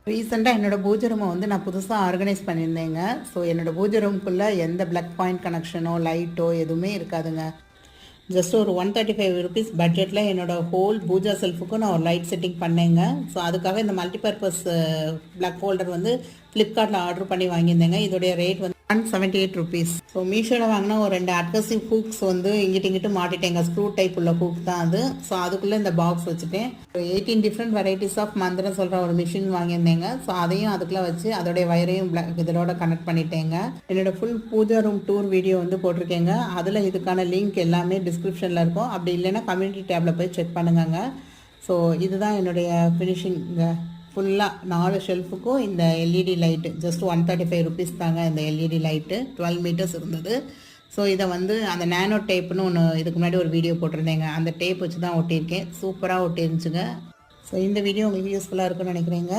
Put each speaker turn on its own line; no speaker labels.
ரீசெண்டாக என்னோடய பூஜை ரூமை வந்து நான் புதுசாக ஆர்கனைஸ் பண்ணியிருந்தேங்க. ஸோ என்னோடய பூஜை ரூம்குள்ளே எந்த பிளக் பாயிண்ட் கனெக்ஷனோ லைட்டோ எதுவுமே இருக்காதுங்க. ஜஸ்ட் ஒரு ₹135 பட்ஜெட்டில் என்னோடய ஹோல் பூஜா செல்ஃபுக்கும் நான் ஒரு லைட் செட்டிங் பண்ணேங்க. ஸோ அதுக்காக இந்த மல்டிபர்பஸ் பிளக் ஹோல்டர் வந்து ஃப்ளிப்கார்ட்டில் ஆர்டர் பண்ணி வாங்கியிருந்தேங்க. இதோடைய ரேட் வந்து ₹178. ஸோ மீஷோவில் வாங்கினா ஒரு 2 அட்கசிவ் ஹூக்ஸ் வந்து இங்கிட்டு மாட்டிட்டேங்க. ஸ்க்ரூ டைப் உள்ள ஹூக் தான் அது. ஸோ அதுக்குள்ளே இந்த பாக்ஸ் வச்சுட்டேன். 18 டிஃப்ரெண்ட் வெரைட்டிஸ் ஆஃப் மந்திரம் சொல்கிற ஒரு மிஷின் வாங்கியிருந்தேங்க. ஸோ அதையும் அதுக்குள்ளே வச்சு அதோடைய வயரையும் இதோட கனெக்ட் பண்ணிட்டேங்க. என்னோடய full puja room tour video வந்து போட்டிருக்கேங்க. அதில் இதுக்கான லிங்க் எல்லாமே டிஸ்கிரிப்ஷனில் இருக்கும். அப்படி இல்லைன்னா கம்யூனிட்டி டேப்பில் போய் செக் பண்ணுங்க. ஸோ இதுதான் என்னுடைய ஃபினிஷிங்க. ஃபுல்லாக 4 ஷெல்ஃபுக்கும் இந்த எல்இடி லைட்டு ஜஸ்ட் ₹135 தாங்க. இந்த எல்இடி லைட்டு 12 மீட்டர்ஸ் இருந்தது. ஸோ இதை வந்து அந்த நேனோ டேப்புன்னு ஒன்று இதுக்கு முன்னாடி ஒரு வீடியோ போட்டிருந்தேங்க. அந்த டேப் வச்சு தான் ஒட்டியிருக்கேன். சூப்பராக ஒட்டிருந்துச்சுங்க. ஸோ இந்த வீடியோ உங்களுக்கு யூஸ்ஃபுல்லாக இருக்குன்னு நினைக்கிறேங்க.